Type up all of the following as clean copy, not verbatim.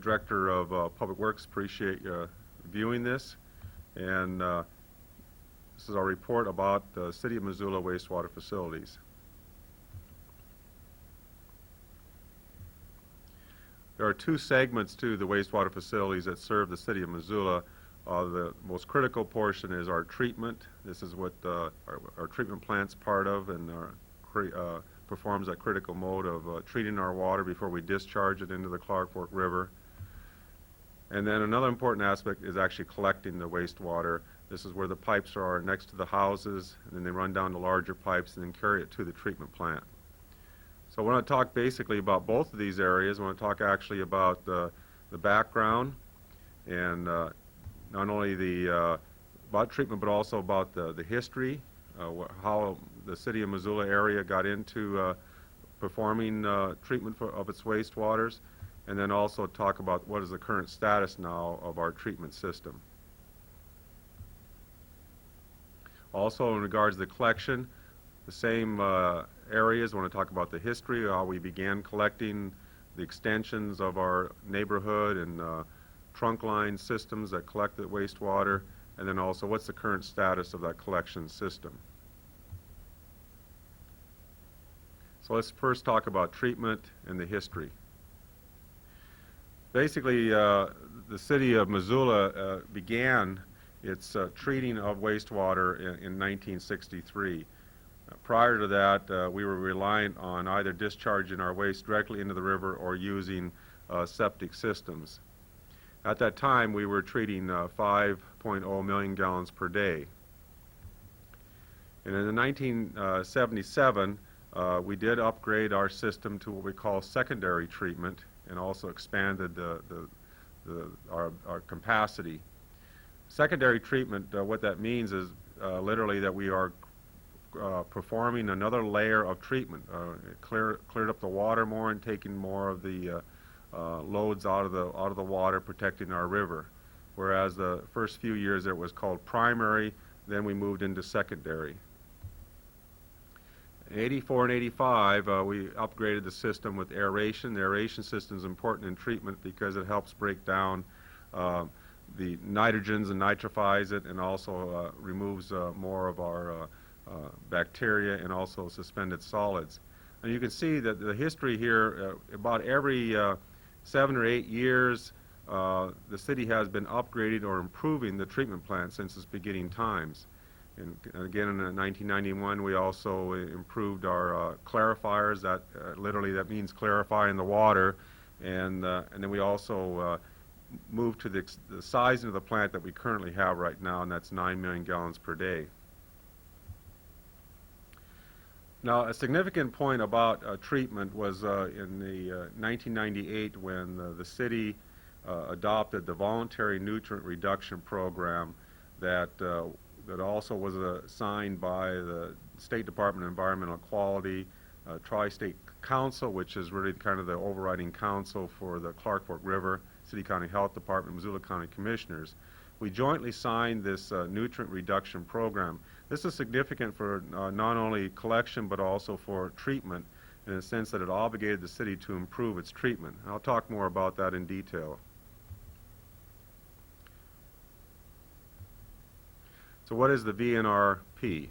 Director of Public Works. Appreciate you viewing this. And this is our report about the City of Missoula wastewater facilities. There are two segments to the wastewater facilities that serve the City of Missoula. The most critical portion is our treatment. This is what our treatment plant's part of, and performs that critical mode of treating our water before we discharge it into the Clark Fork River. And then another important aspect is actually collecting the wastewater. This is where the pipes are next to the houses, and then they run down to larger pipes and then carry it to the treatment plant. So I want to talk basically about both of these areas. I want to talk actually about the background and not only about treatment, but also about the history, how the City of Missoula area got into performing treatment of its wastewaters, and then also talk about what is the current status now of our treatment system. Also, in regards to the collection, the same areas. I want to talk about the history, how we began collecting the extensions of our neighborhood and trunk line systems that collect the wastewater, and then also what's the current status of that collection system. So let's first talk about treatment and the history. Basically, the City of Missoula began its treating of wastewater in 1963. Prior to that, we were reliant on either discharging our waste directly into the river or using septic systems. At that time, we were treating 5.0 million gallons per day. And in 1977, we did upgrade our system to what we call secondary treatment, and also expanded our capacity. Secondary treatment, what that means is literally that we are performing another layer of treatment. It cleared up the water more and taking more of the loads out of the water, protecting our river. Whereas the first few years it was called primary, then we moved into secondary. In 84 and 85, we upgraded the system with aeration. The aeration system is important in treatment because it helps break down the nitrogens and nitrifies it, and also removes more of our bacteria and also suspended solids. And you can see that the history here, about every 7 or 8 years, the city has been upgrading or improving the treatment plant since its beginning times. And again, in 1991, we also improved our clarifiers. That literally that means clarifying the water, and then we also moved to the size of the plant that we currently have right now, and that's 9 million gallons per day. Now, a significant point about treatment was in the 1998 when the city adopted the voluntary nutrient reduction program that also was signed by the State Department of Environmental Quality, Tri-State Council, which is really kind of the overriding council for the Clark Fork River, City County Health Department, Missoula County Commissioners. We jointly signed this nutrient reduction program. This is significant for not only collection but also for treatment, in the sense that it obligated the city to improve its treatment. I'll talk more about that in detail. So what is the VNRP?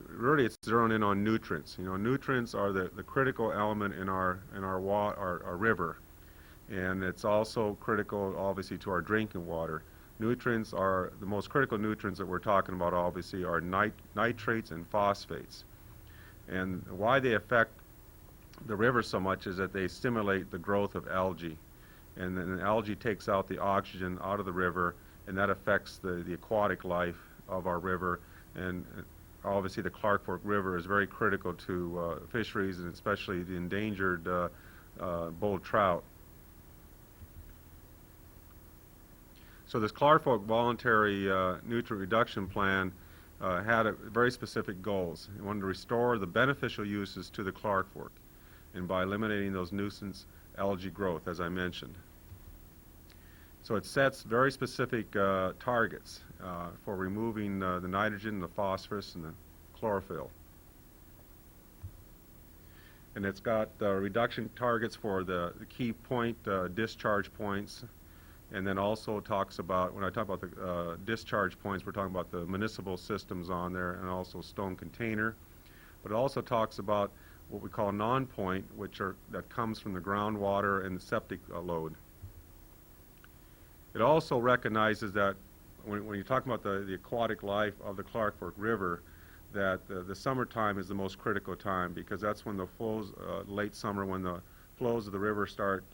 Really, it's zeroing in on nutrients. You know, nutrients are the critical element in our river, and it's also critical, obviously, to our drinking water. Nutrients are the most critical nutrients that we're talking about. Obviously, are nitrates and phosphates. And why they affect the river so much is that they stimulate the growth of algae, and then algae takes out the oxygen out of the river, and that affects the aquatic life of our river. And obviously the Clark Fork River is very critical to fisheries, and especially the endangered bull trout. So this Clark Fork voluntary nutrient reduction plan had very specific goals. It wanted to restore the beneficial uses to the Clark Fork, and by eliminating those nuisance algae growth, as I mentioned. So it sets very specific targets for removing the nitrogen, the phosphorus, and the chlorophyll. And it's got reduction targets for the key point discharge points, and then also talks about, when I talk about the discharge points, we're talking about the municipal systems on there and also stone container. But it also talks about what we call non-point, that comes from the groundwater and the septic load. It also recognizes that when you talk about the aquatic life of the Clark Fork River, that the summertime is the most critical time, because that's when the flows, late summer, when the flows of the river start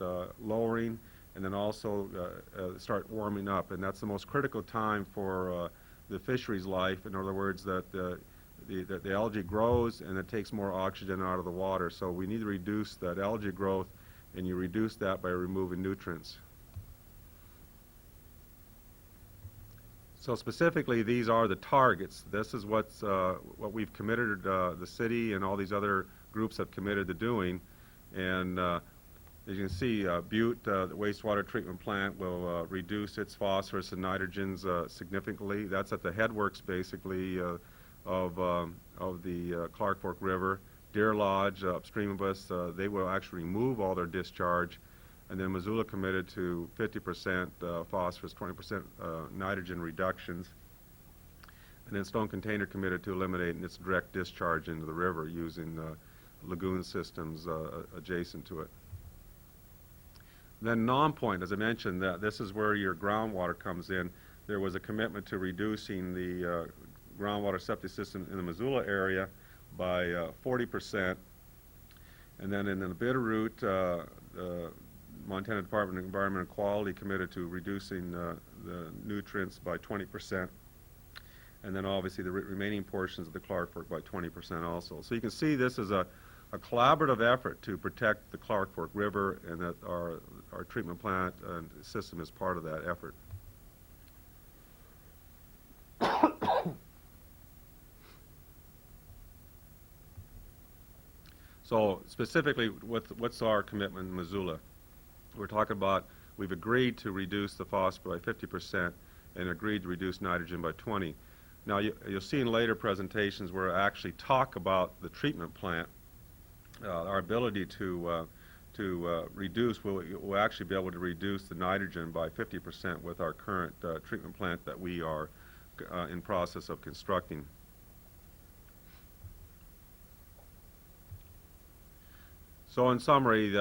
lowering, and then also start warming up, and that's the most critical time for the fisheries life. In other words, that the algae grows and it takes more oxygen out of the water, so we need to reduce that algae growth, and you reduce that by removing nutrients. So specifically, these are the targets. This is what we've committed, the city and all these other groups have committed to doing. And as you can see, Butte, the wastewater treatment plant, will reduce its phosphorus and nitrogens significantly. That's at the headworks, basically, of the Clark Fork River. Deer Lodge, upstream of us, they will actually remove all their discharge. And then Missoula committed to 50% phosphorus, 20% nitrogen reductions. And then Stone Container committed to eliminating its direct discharge into the river using lagoon systems adjacent to it. Then non-point, as I mentioned, this is where your groundwater comes in. There was a commitment to reducing the groundwater septic system in the Missoula area by 40%. And then in the Bitterroot, Montana Department of Environmental Quality committed to reducing the nutrients by 20%, and then obviously the remaining portions of the Clark Fork by 20% also. So you can see this is a collaborative effort to protect the Clark Fork River, and that our treatment plant and system is part of that effort. So specifically, what's our commitment in Missoula? We're talking about, we've agreed to reduce the phosphorus by 50% and agreed to reduce nitrogen by 20%. Now, you'll see in later presentations where I actually talk about the treatment plant, our ability to reduce, we'll actually be able to reduce the nitrogen by 50% with our current treatment plant that we are in process of constructing. So in summary,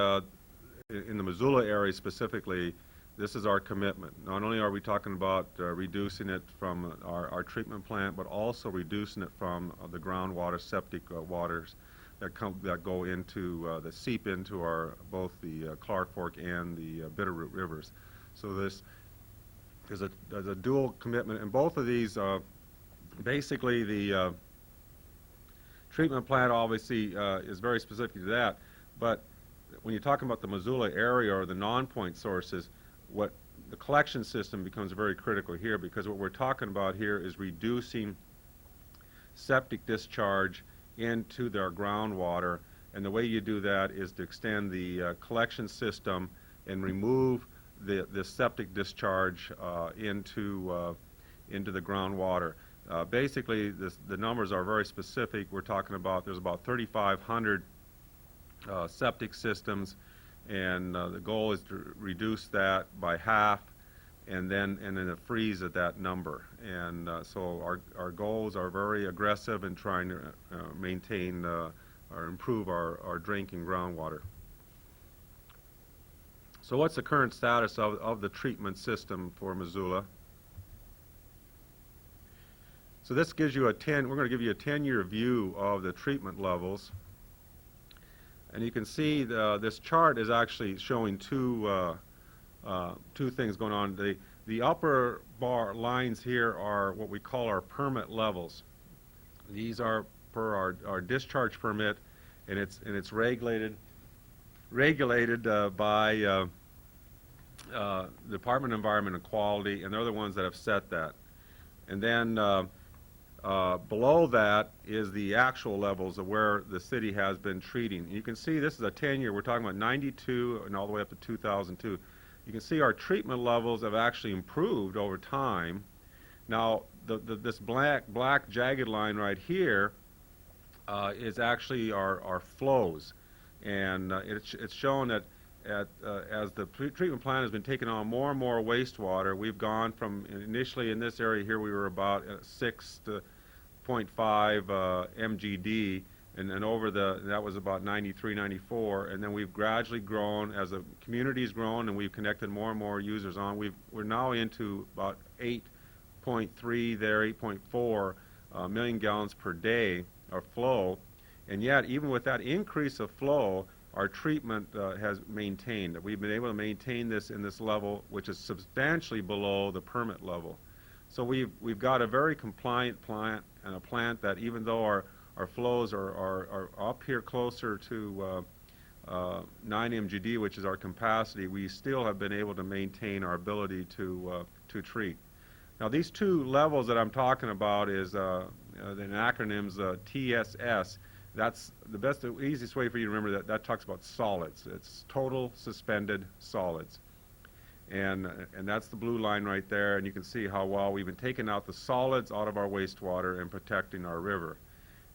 in the Missoula area specifically, this is our commitment. Not only are we talking about reducing it from our treatment plant, but also reducing it from the groundwater septic waters that go into, that seep into both the Clark Fork and the Bitterroot rivers. So there's a dual commitment, and both of these, basically the treatment plant obviously is very specific to that, but when you're talking about the Missoula area or the non-point sources, what the collection system becomes very critical here, because what we're talking about here is reducing septic discharge into their groundwater, and the way you do that is to extend the collection system and remove the septic discharge into the groundwater. Basically, the numbers are very specific. We're talking about, there's about 3,500 septic systems, and the goal is to reduce that by half, and then to freeze at that number. And so our goals are very aggressive in trying to maintain or improve our drinking groundwater. So what's the current status of the treatment system for Missoula? So this gives you we're going to give you a 10-year view of the treatment levels. And you can see this chart is actually showing two things going on. The upper bar lines here are what we call our permit levels. These are per our discharge permit, and it's regulated by the Department of Environment and Quality, and they're the ones that have set that. And then below that is the actual levels of where the city has been treating. You can see this is a 10-year. We're talking about 92 and all the way up to 2002. You can see our treatment levels have actually improved over time. Now, this black jagged line right here is actually our flows. And it's shown that as the treatment plant has been taking on more and more wastewater, we've gone from initially in this area here we were about 6 to 0.5 MGD, and over that was about 93, 94, and then we've gradually grown as the community's grown and we've connected more and more users on. We're now into about 8.3 there, 8.4 million gallons per day of flow, and yet even with that increase of flow, our treatment has maintained. We've been able to maintain this in this level, which is substantially below the permit level. So we've got a very compliant plant, and a plant that even though our flows are up here closer to 9 MGD, which is our capacity, we still have been able to maintain our ability to treat. Now these two levels that I'm talking about is the acronyms TSS. That's the best, the easiest way for you to remember that talks about solids. It's total suspended solids. And that's the blue line right there, and you can see how well we've been taking out the solids out of our wastewater and protecting our river.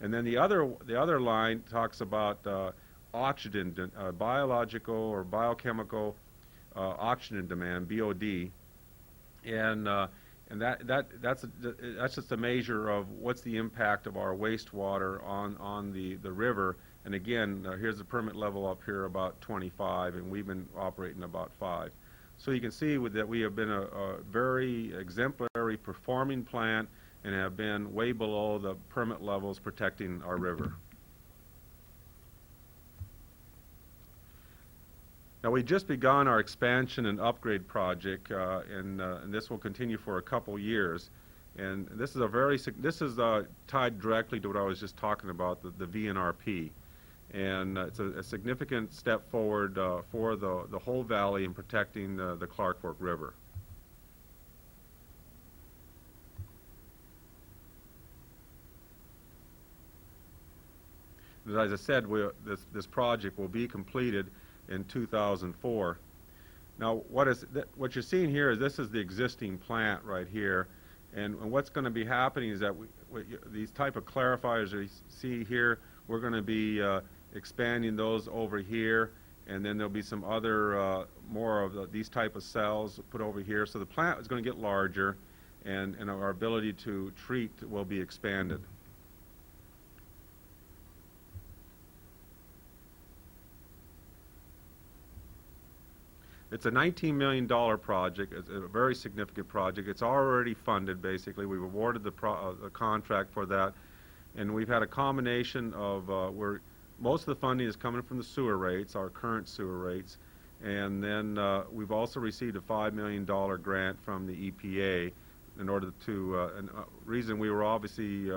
And then the other line talks about oxygen, biological or biochemical oxygen demand, BOD, and that's just a measure of what's the impact of our wastewater on the river. And again, here's the permit level up here about 25, and we've been operating about 5. So you can see that we have been a very exemplary performing plant and have been way below the permit levels protecting our river. Now we've just begun our expansion and upgrade project, and this will continue for a couple years. And this is tied directly to what I was just talking about, the VNRP. And it's a significant step forward for the whole valley in protecting the Clark Fork River. As I said, this project will be completed in 2004. Now, what you're seeing here is this is the existing plant right here, and what's going to be happening is that these type of clarifiers that you see here, we're going to be expanding those over here, and then there'll be some other more of these type of cells put over here. So the plant is going to get larger, and our ability to treat will be expanded. It's a $19 million project. It's a very significant project. It's already funded, basically. We've awarded the contract for that. And we've had a combination of where most of the funding is coming from the sewer rates, our current sewer rates. And then we've also received a $5 million grant from the EPA in order to, reason we were obviously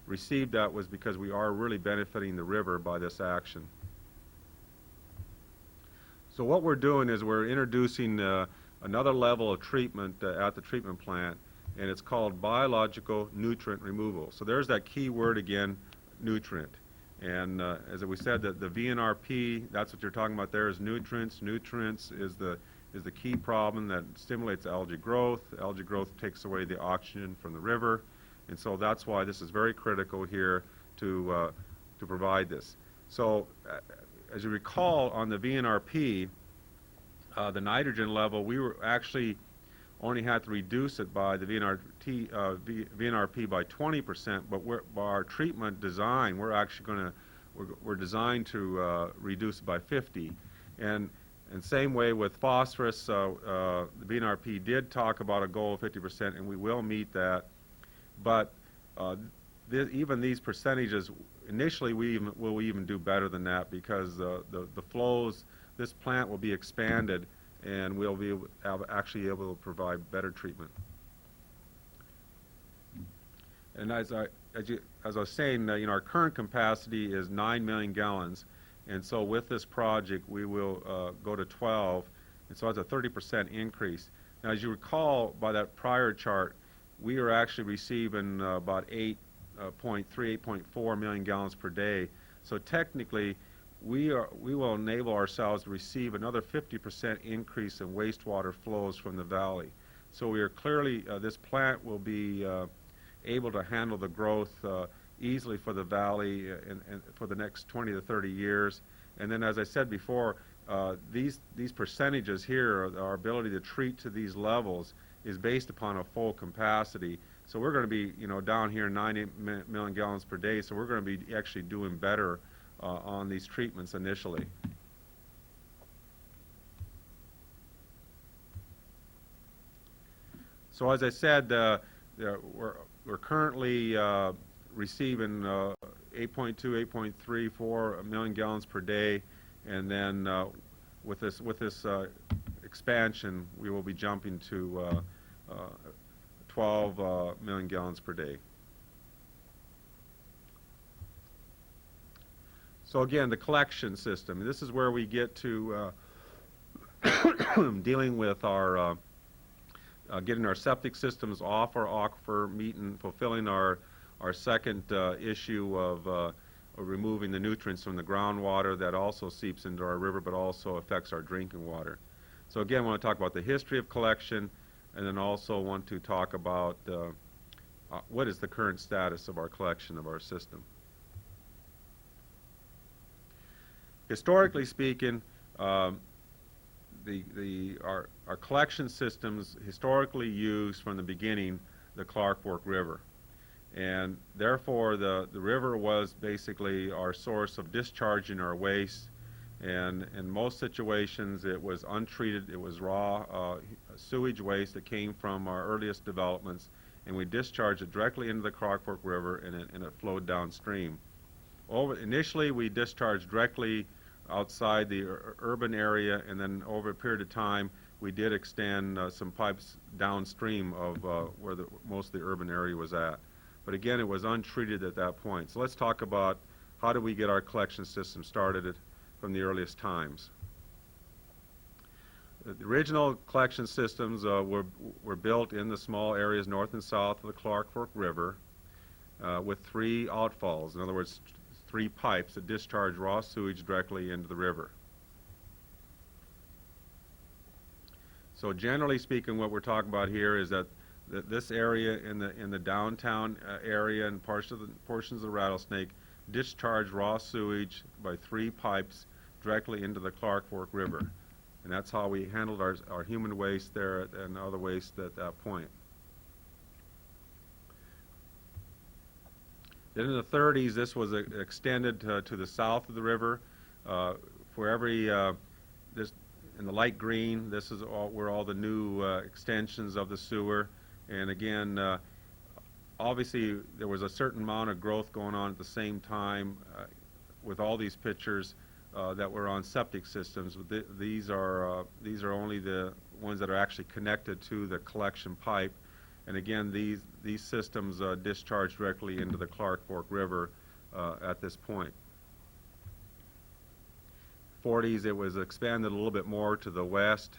received that was because we are really benefiting the river by this action. So what we're doing is we're introducing another level of treatment at the treatment plant, and it's called biological nutrient removal. So there's that key word again, nutrient. And as we said, the VNRP, that's what you're talking about there, is nutrients. Nutrients is the key problem that stimulates algae growth. Algae growth takes away the oxygen from the river, and so that's why this is very critical here to provide this. So as you recall, on the VNRP, the nitrogen level, we were actually only had to reduce it by the VNRP by 20%, but by our treatment design, we're designed to reduce it by 50. And same way with phosphorus, the VNRP did talk about a goal of 50%, and we will meet that. But even these percentages, initially we'll even do better than that because the flows, this plant will be expanded and we'll be actually able to provide better treatment. And as I was saying, our current capacity is 9 million gallons, and so with this project we will go to 12, and so that's a 30% increase. Now, as you recall by that prior chart, we are actually receiving about 8.4 million gallons per day. So technically, we will enable ourselves to receive another 50% increase in wastewater flows from the valley. So we are clearly, this plant will be able to handle the growth easily for the valley and for the next 20 to 30 years. And then, as I said before, these percentages here, our ability to treat to these levels, is based upon a full capacity. So we're going to be, down here 90 million gallons per day. So we're going to be actually doing better on these treatments initially. So as I said, we're currently receiving 8.2, 8.34 million gallons per day, and then with this expansion, we will be jumping to 12 million gallons per day. So again, the collection system. This is where we get to dealing with our getting our septic systems off our aquifer, meeting, fulfilling our second issue of removing the nutrients from the groundwater that also seeps into our river, but also affects our drinking water. So again, I want to talk about the history of collection, and then also want to talk about what is the current status of our collection of our system. Historically speaking, our collection systems historically used from the beginning the Clark Fork River, and therefore the river was basically our source of discharging our waste, and in most situations it was untreated, it was raw sewage waste that came from our earliest developments, and we discharged it directly into the Clark Fork River, and it flowed downstream. Initially we discharged directly outside the urban area, and then over a period of time we did extend some pipes downstream of where most of the urban area was at. But again, it was untreated at that point. So let's talk about how do we get our collection system started from the earliest times. The original collection systems were built in the small areas north and south of the Clark Fork River with 3 outfalls. In other words, 3 pipes that discharge raw sewage directly into the river. So generally speaking, what we're talking about here is that this area in the downtown area and portions of the Rattlesnake discharge raw sewage by 3 pipes directly into the Clark Fork River. And that's how we handled our human waste there and other waste at that point. Then in the 30s, this was extended to the south of the river. For every, this in the light green, this is where all the new extensions of the sewer. And again, obviously there was a certain amount of growth going on at the same time with all these pictures that were on septic systems. These are only the ones that are actually connected to the collection pipe. And again, these systems discharge directly into the Clark Fork River at this point. 40s, it was expanded a little bit more to the west.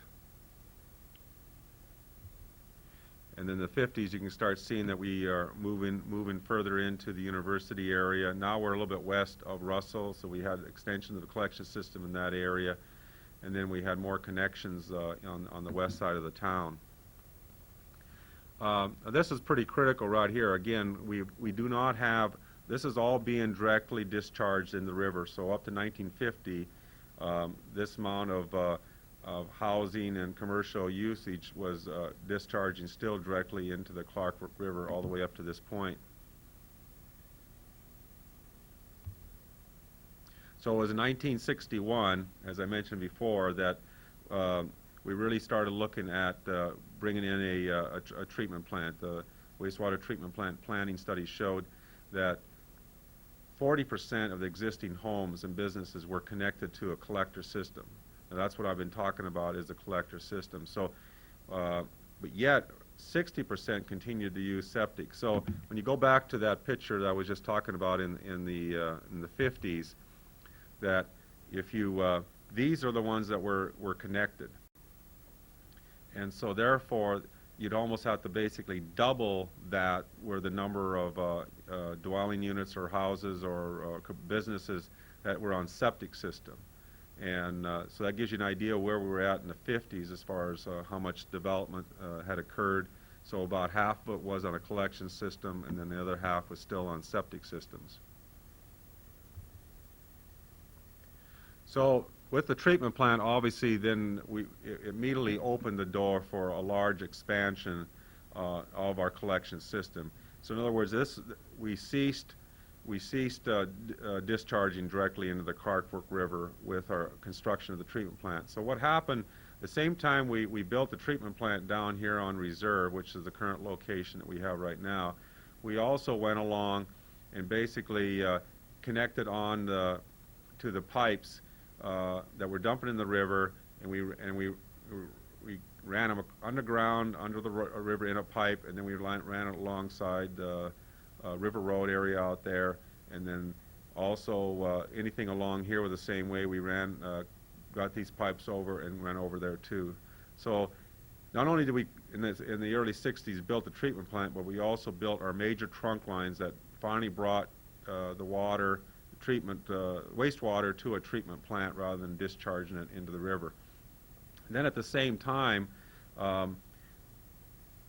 And then the 50s, you can start seeing that we are moving further into the university area. Now we're a little bit west of Russell, so we had extension of the collection system in that area. And then we had more connections on the west side of the town. This is pretty critical right here. Again, we do not have, this is all being directly discharged in the river. So up to 1950, this amount of housing and commercial usage was discharging still directly into the Clark Fork River all the way up to this point. So it was in 1961, as I mentioned before, that we really started looking at bringing in a treatment plant. The wastewater treatment plant planning studies showed that 40% of the existing homes and businesses were connected to a collector system. And that's what I've been talking about, is the collector system. So, but yet 60% continued to use septic. So when you go back to that picture that I was just talking about in the 50s, that if you these are the ones that were connected. And so therefore, you'd almost have to basically double that where the number of dwelling units or houses or businesses that were on septic system. And so that gives you an idea where we were at in the 50s as far as how much development had occurred. So about half of it was on a collection system, and then the other half was still on septic systems. So with the treatment plant, obviously, then we immediately opened the door for a large expansion of our collection system. So in other words, we ceased discharging directly into the Clark Fork River with our construction of the treatment plant. So what happened, the same time we built the treatment plant down here on Reserve, which is the current location that we have right now, we also went along and basically connected on to the pipes that were dumping in the river, and we ran them underground under the river in a pipe, and then we ran it alongside the River Road area out there, and then also anything along here was the same way. We got these pipes over and ran over there too. So not only did we in the early 60s built the treatment plant, but we also built our major trunk lines that finally brought the water treatment wastewater to a treatment plant rather than discharging it into the river. And then at the same time, as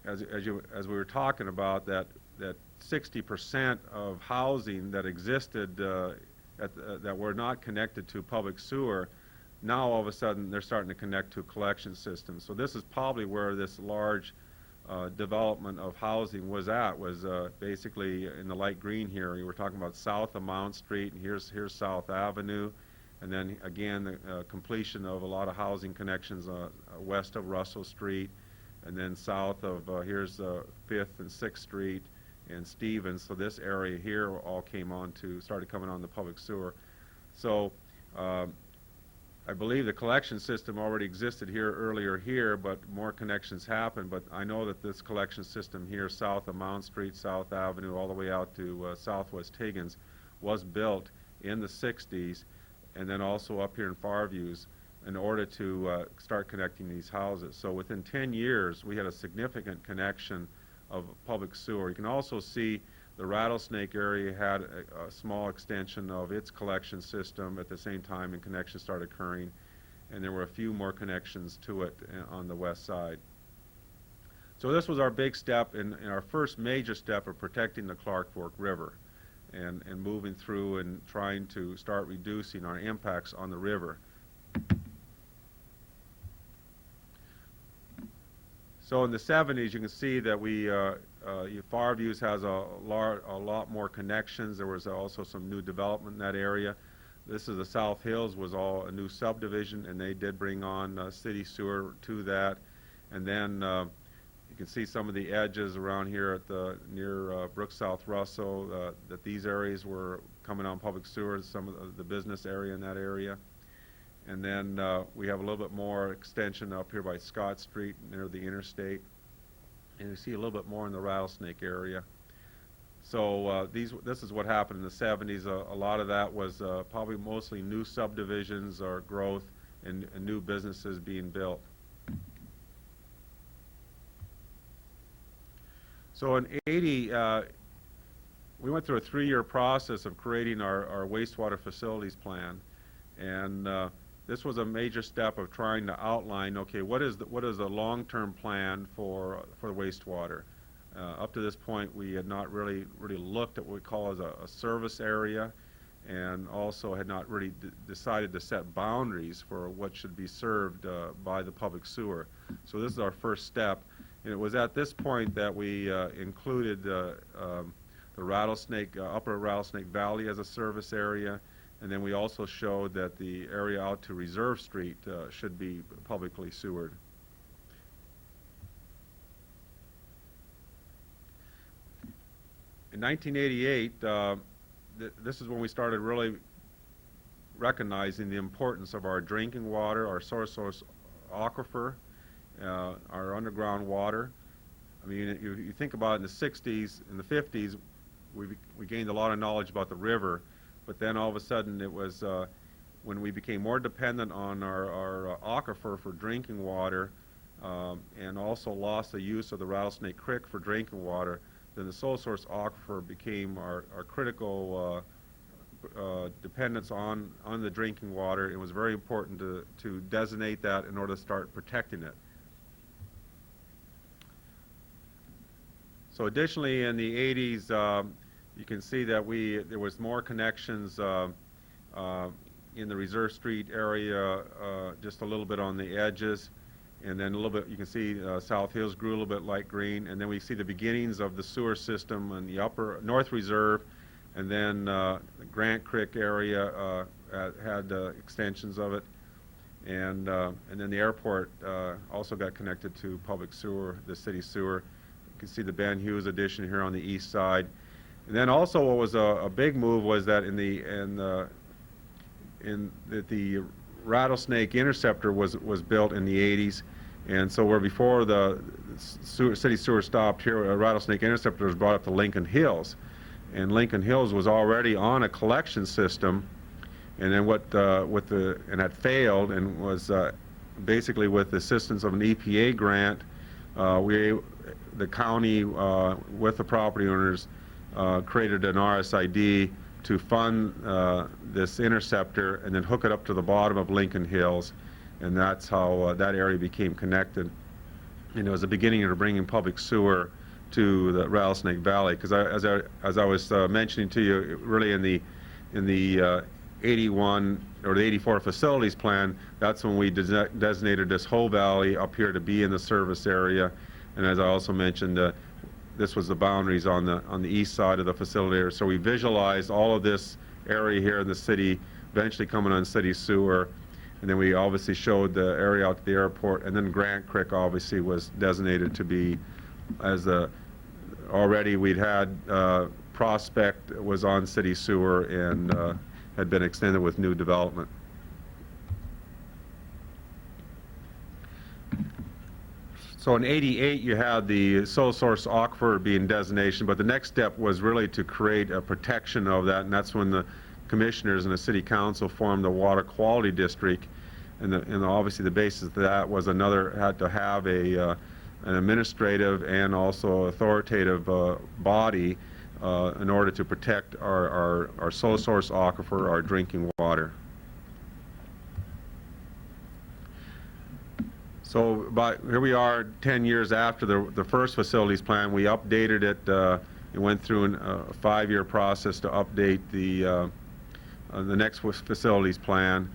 we were talking about, that 60% of housing that existed that were not connected to public sewer, now all of a sudden they're starting to connect to collection systems. So this is probably where this large development of housing was basically in the light green here. You were talking about south of Mount Street, and here's South Avenue, and then again the completion of a lot of housing connections west of Russell Street, and then south of here's 5th and 6th Street and Stevens. So this area here all started coming on the public sewer. So I believe the collection system already existed here earlier here, but more connections happened. But I know that this collection system here south of Mount Street, South Avenue, all the way out to Southwest Higgins was built in the 60s, and then also up here in Farviews in order to start connecting these houses. So within 10 years, we had a significant connection of public sewer. You can also see the Rattlesnake area had a small extension of its collection system at the same time, and connections started occurring, and there were a few more connections to it on the west side. So this was our big step in our first major step of protecting the Clark Fork River and moving through and trying to start reducing our impacts on the river. So in the 70s, you can see that Farviews has a lot more connections. There was also some new development in that area. This is the South Hills, was all a new subdivision, and they did bring on city sewer to that. And then you can see some of the edges around here near Brook South Russell, that these areas were coming on public sewer, some of the business area in that area. And then we have a little bit more extension up here by Scott Street near the interstate. And you see a little bit more in the Rattlesnake area. So this is what happened in the 70s. A lot of that was probably mostly new subdivisions or growth and new businesses being built. So in 80, we went through a 3-year process of creating our wastewater facilities plan. And this was a major step of trying to outline, okay, what is the long-term plan for wastewater? Up to this point, we had not really looked at what we call as a service area, and also had not really decided to set boundaries for what should be served by the public sewer. So this is our first step, and it was at this point that we included the Rattlesnake, Upper Rattlesnake Valley as a service area. And then we also showed that the area out to Reserve Street should be publicly sewered. In 1988, this is when we started really recognizing the importance of our drinking water, our source aquifer, our underground water. I mean, you think about it, in the 60s, in the 50s, we gained a lot of knowledge about the river. But then all of a sudden it was when we became more dependent on our aquifer for drinking water and also lost the use of the Rattlesnake Creek for drinking water, then the sole source aquifer became our critical dependence on the drinking water. It was very important to designate that in order to start protecting it. So additionally, in the 80s, you can see that there was more connections in the Reserve Street area, just a little bit on the edges. And then a little bit, you can see South Hills grew a little bit light green. And then we see the beginnings of the sewer system in the upper North Reserve. And then the Grant Creek area had extensions of it. And then the airport also got connected to public sewer, the city sewer. You can see the Ben Hughes addition here on the east side. And then also what was a big move was that the Rattlesnake interceptor was built in the 80s. And so where before the city sewer stopped here, a Rattlesnake interceptor was brought up to Lincoln Hills. And Lincoln Hills was already on a collection system. And then and that failed, and was basically with the assistance of an EPA grant, the county with the property owners created an RSID to fund this interceptor and then hook it up to the bottom of Lincoln Hills, and that's how that area became connected. And it was the beginning of bringing public sewer to the Rattlesnake Valley, because as I was mentioning to you, really in the 81 or the 84 facilities plan, that's when we designated this whole valley up here to be in the service area. And as I also mentioned, this was the boundaries on the east side of the facility area. So we visualized all of this area here in the city, eventually coming on city sewer. And then we obviously showed the area out to the airport. And then Grant Creek obviously was designated to be as already we'd had Prospect was on city sewer and had been extended with new development. So in '88 you had the sole source aquifer being designation, but the next step was really to create a protection of that, and that's when the commissioners and the city council formed the water quality district, and obviously the basis of that was had to have an administrative and also authoritative body in order to protect our sole source aquifer, our drinking water. So here we are 10 years after the first facilities plan. We updated it. It went through a 5-year process to update the next facilities plan.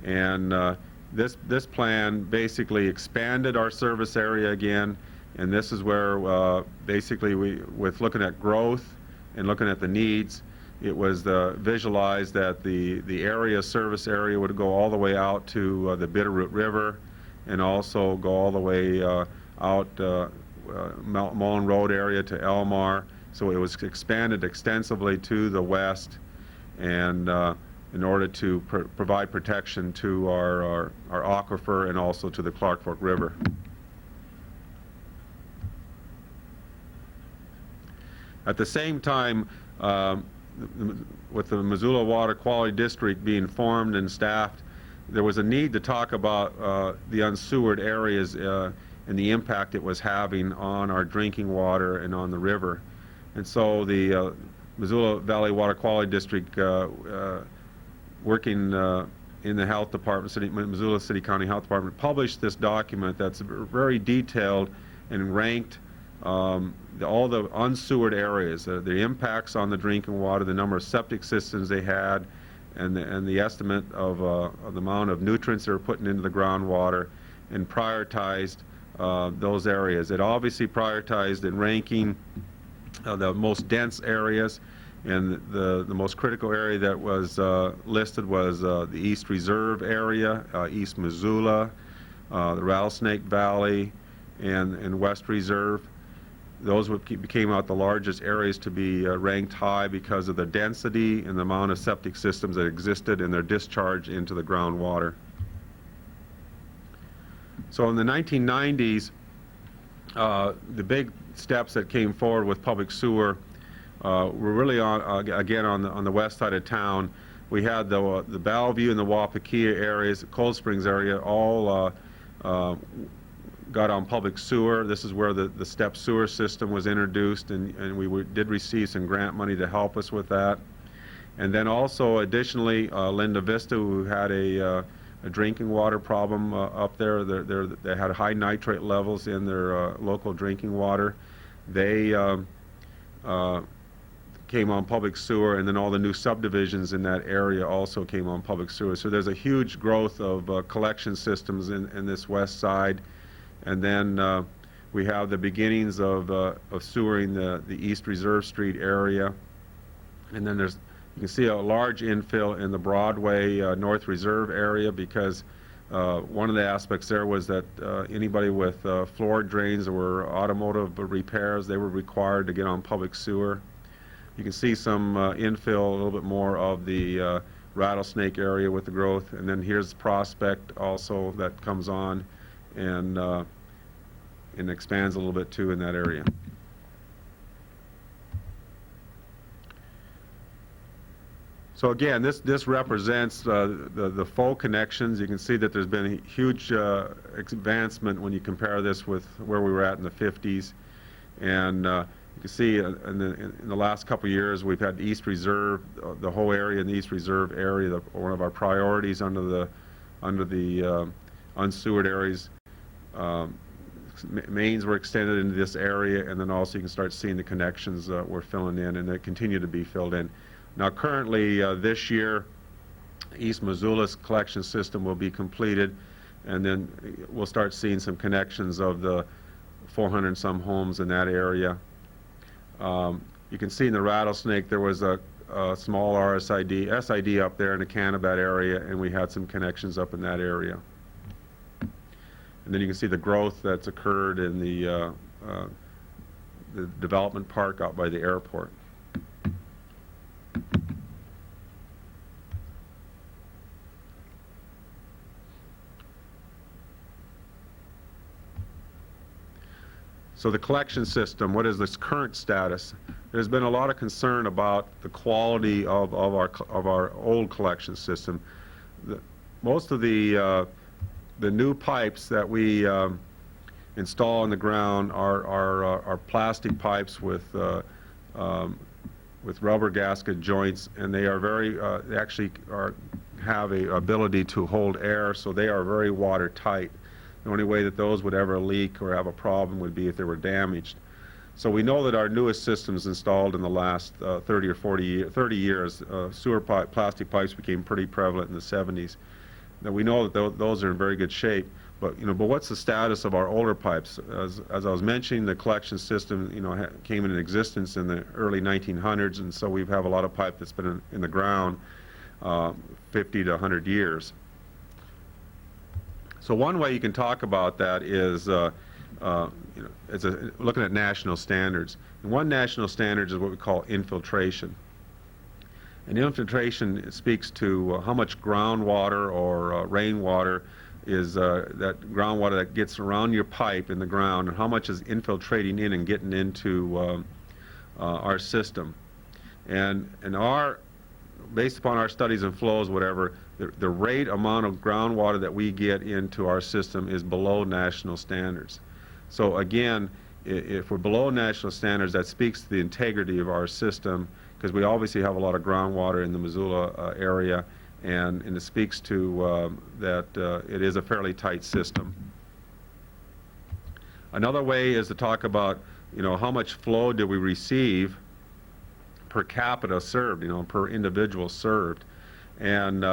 And this plan basically expanded our service area again. And this is where basically with looking at growth and looking at the needs, it was visualized that the service area would go all the way out to the Bitterroot River, and also go all the way out Mount Mullen Road area to Elmar. So it was expanded extensively to the west, and in order to provide protection to our aquifer and also to the Clark Fork River. At the same time, with the Missoula Water Quality District being formed and staffed, there was a need to talk about the unsewered areas and the impact it was having on our drinking water and on the river. And so the Missoula Valley Water Quality District, working in the health department, Missoula City County Health Department, published this document that's very detailed and ranked all the unsewered areas, the impacts on the drinking water, the number of septic systems they had, and the estimate of the amount of nutrients they were putting into the groundwater, and prioritized those areas. It obviously prioritized in ranking the most dense areas, and the most critical area that was listed was the East Reserve area, East Missoula, the Rattlesnake Valley, and West Reserve. Those became out the largest areas to be ranked high because of the density and the amount of septic systems that existed and their discharge into the groundwater. So in the 1990s, the big steps that came forward with public sewer were really again on the west side of town. We had the Bellevue and the Waupakia areas, the Cold Springs area, all got on public sewer. This is where the step sewer system was introduced, and we did receive some grant money to help us with that. And then also additionally, Linda Vista, who had a drinking water problem up there, they had high nitrate levels in their local drinking water. They came on public sewer, and then all the new subdivisions in that area also came on public sewer. So there's a huge growth of collection systems in this west side. And then we have the beginnings of sewering the East Reserve Street area. And then you can see a large infill in the Broadway North Reserve area, because one of the aspects there was that anybody with floor drains or automotive repairs, they were required to get on public sewer. You can see some infill, a little bit more of the Rattlesnake area with the growth. And then here's Prospect also that comes on and expands a little bit too in that area. So again, this represents the full connections. You can see that there's been a huge advancement when you compare this with where we were at in the 50s. And you can see in the last couple of years, we've had East Reserve, the whole area in the East Reserve area, one of our priorities under the unsewered areas. Mains were extended into this area, and then also you can start seeing the connections we're filling in, and they continue to be filled in. Now currently this year, East Missoula's collection system will be completed, and then we'll start seeing some connections of the 400 and some homes in that area. You can see in the Rattlesnake there was a small SID up there in the Cannabat area, and we had some connections up in that area. And then you can see the growth that's occurred in the development park out by the airport. So the collection system, what is its current status? There's been a lot of concern about the quality of our old collection system. Most of the new pipes that we install in the ground are plastic pipes with rubber gasket joints, and they are they actually have a ability to hold air, so they are very watertight. The only way that those would ever leak or have a problem would be if they were damaged. So we know that our newest systems installed in the last 30 years, plastic pipes became pretty prevalent in the 70s. Now we know that those are in very good shape, but what's the status of our older pipes? As I was mentioning, the collection system came into existence in the early 1900s, and so we have a lot of pipe that's been in the ground 50 to 100 years. So one way you can talk about that is looking at national standards. And one national standard is what we call infiltration. And infiltration speaks to how much groundwater or rainwater is that groundwater that gets around your pipe in the ground, and how much is infiltrating in and getting into our system. And based upon our studies and flows, whatever, the rate amount of groundwater that we get into our system is below national standards. So again, if we're below national standards, that speaks to the integrity of our system, because we obviously have a lot of groundwater in the Missoula area, and it speaks to that it is a fairly tight system. Another way is to talk about how much flow do we receive per capita served, per individual served. And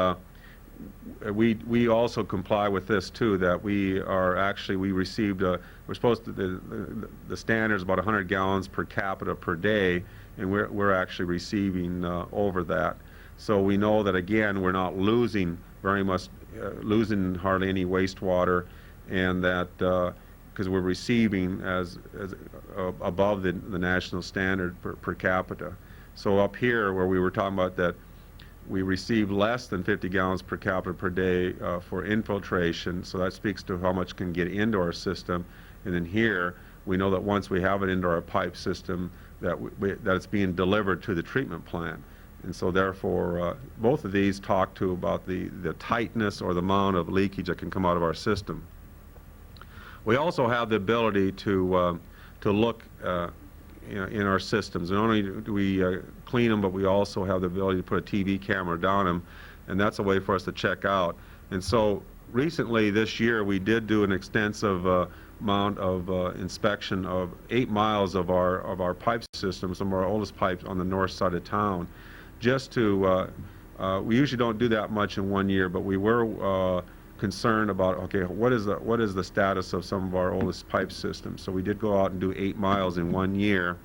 we also comply with this too, that we received, we're supposed to, the standard is about 100 gallons per capita per day, and we're actually receiving over that. So we know that, again, we're not losing very much, losing hardly any wastewater, and that because we're receiving as above the national standard per capita. So up here, where we were talking about that we receive less than 50 gallons per capita per day for infiltration, so that speaks to how much can get into our system. And then here, we know that once we have it into our pipe system, that it's being delivered to the treatment plant. And so therefore, both of these talk to about the tightness or the amount of leakage that can come out of our system. We also have the ability to look in our systems. Not only do we clean them, but we also have the ability to put a TV camera down them, and that's a way for us to check out. And so recently this year we did do an extensive amount of inspection of 8 miles of our pipe system, some of our oldest pipes on the north side of town, just to we usually don't do that much in 1 year, but we were concerned about, okay, what is the status of some of our oldest pipe systems. So we did go out and do 8 miles in 1 year,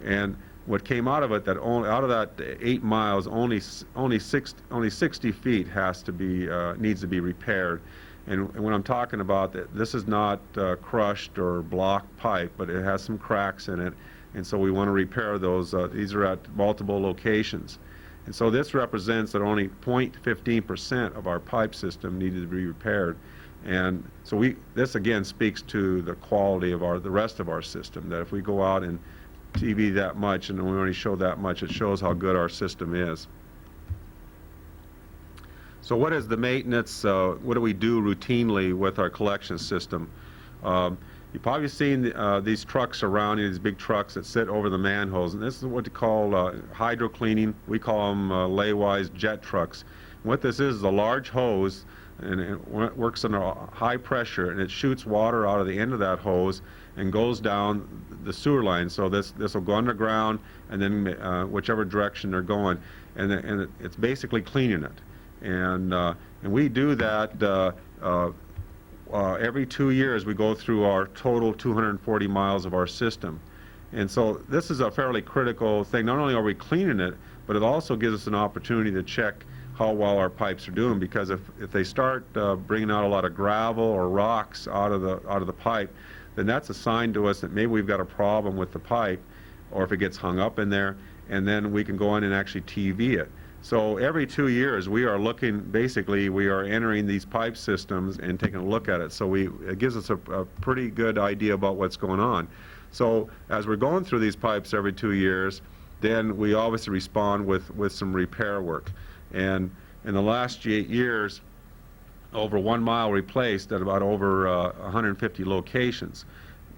and what came out of it, that only out of that 8 miles, only 60 feet has to be needs to be repaired. And when I'm talking about that, this is not crushed or blocked pipe, but it has some cracks in it, and so we want to repair those. These are at multiple locations, and so this represents that only 0.15% of our pipe system needed to be repaired. And so this again speaks to the quality of the rest of our system, that if we go out and TV that much and we only show that much, it shows how good our system is. So what is the maintenance? What do we do routinely with our collection system? You've probably seen these trucks around, these big trucks that sit over the manholes, and this is what they call hydro cleaning. We call them laywise jet trucks. And what this is a large hose, and it works under high pressure, and it shoots water out of the end of that hose and goes down the sewer line. So this will go underground, and then whichever direction they're going, and it's basically cleaning it. And we do that every 2 years. We go through our total 240 miles of our system. And so this is a fairly critical thing. Not only are we cleaning it, but it also gives us an opportunity to check how well our pipes are doing, because if they start bringing out a lot of gravel or rocks out of the pipe, then that's a sign to us that maybe we've got a problem with the pipe, or if it gets hung up in there, and then we can go in and actually TV it. So every 2 years we are looking, basically we are entering these pipe systems and taking a look at it. So it gives us a pretty good idea about what's going on. So as we're going through these pipes every 2 years, then we obviously respond with some repair work. And in the last 8 years, over 1 mile replaced at about over 150 locations.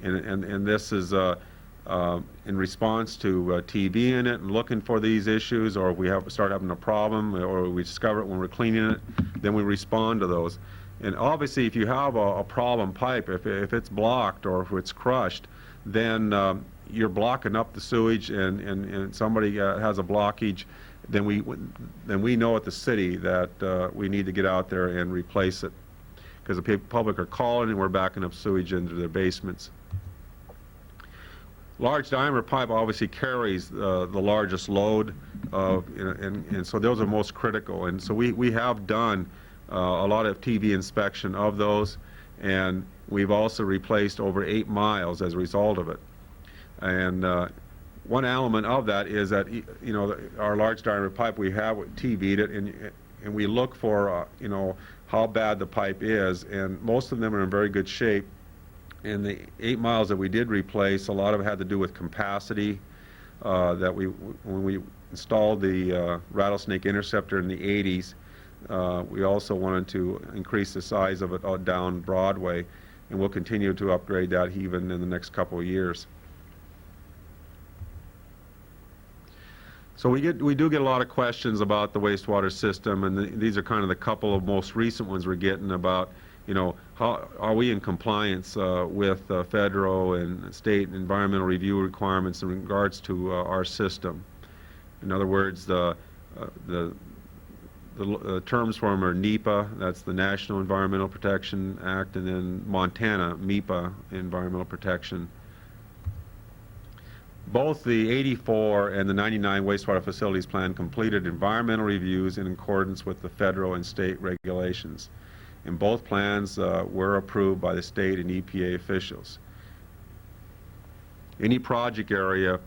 And this is in response to TV in it and looking for these issues, or if we start having a problem, or we discover it when we're cleaning it, then we respond to those. And obviously, if you have a problem pipe, if it's blocked or if it's crushed, then you're blocking up the sewage, and somebody has a blockage, then we know at the city that we need to get out there and replace it, because the public are calling and we're backing up sewage into their basements. Large diameter pipe obviously carries the largest load, and so those are most critical. And so we have done a lot of TV inspection of those, and we've also replaced over 8 miles as a result of it. And one element of that is that our large diameter pipe, we have TV'd it, and we look for how bad the pipe is, and most of them are in very good shape. And the 8 miles that we did replace, a lot of it had to do with capacity. When we installed the Rattlesnake interceptor in the 80s, we also wanted to increase the size of it down Broadway, and we'll continue to upgrade that even in the next couple of years. So we do get a lot of questions about the wastewater system, and these are kind of the couple of most recent ones we're getting about, how are we in compliance with federal and state environmental review requirements in regards to our system. In other words, the terms for them are NEPA, that's the National Environmental Protection Act, and then Montana, MEPA, Environmental Protection. Both the 84 and the 99 wastewater facilities plan completed environmental reviews in accordance with the federal and state regulations. And both plans were approved by the state and EPA officials. Any project area,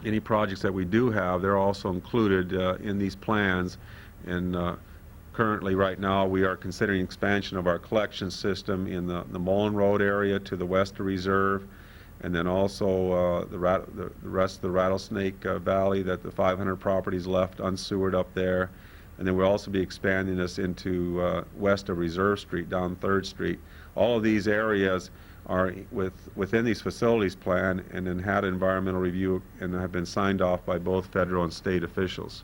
any projects that we do have, they're also included in these plans. And currently, right now, we are considering expansion of our collection system in the Mullen Road area to the west of Reserve, and then also the rest of the Rattlesnake Valley, that the 500 properties left unsewered up there. And then we'll also be expanding this into west of Reserve Street, down 3rd Street. All of these areas are within these facilities plan, and then had environmental review and have been signed off by both federal and state officials.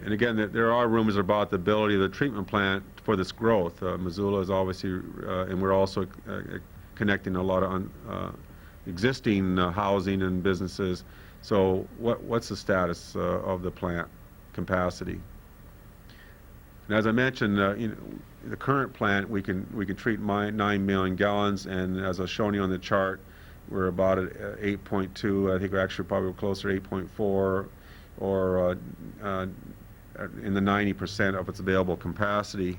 And again, there are rumors about the ability of the treatment plant for this growth. Missoula is obviously, and we're also connecting a lot of existing housing and businesses. So what's the status of the plant capacity? And as I mentioned, the current plant, we can treat 9 million gallons, and as I was showing you on the chart, we're about at 8.2. I think we're actually probably closer to 8.4, or in the 90% of its available capacity.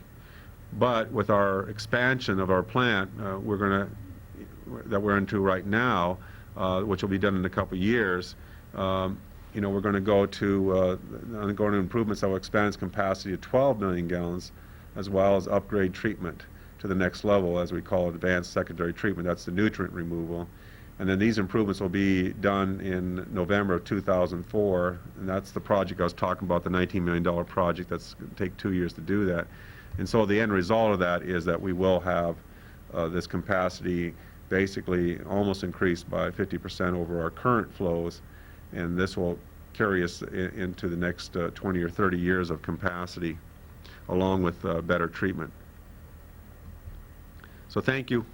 But with our expansion of our plant, that we're into right now, which will be done in a couple of years, we're going to go to improvements that will expand its capacity to 12 million gallons, as well as upgrade treatment to the next level, as we call it, advanced secondary treatment. That's the nutrient removal. And then these improvements will be done in November of 2004, and that's the project I was talking about, the $19 million project. That's going to take 2 years to do that. And so the end result of that is that we will have this capacity basically almost increased by 50% over our current flows, and this will carry us into the next 20 or 30 years of capacity, along with better treatment. So thank you.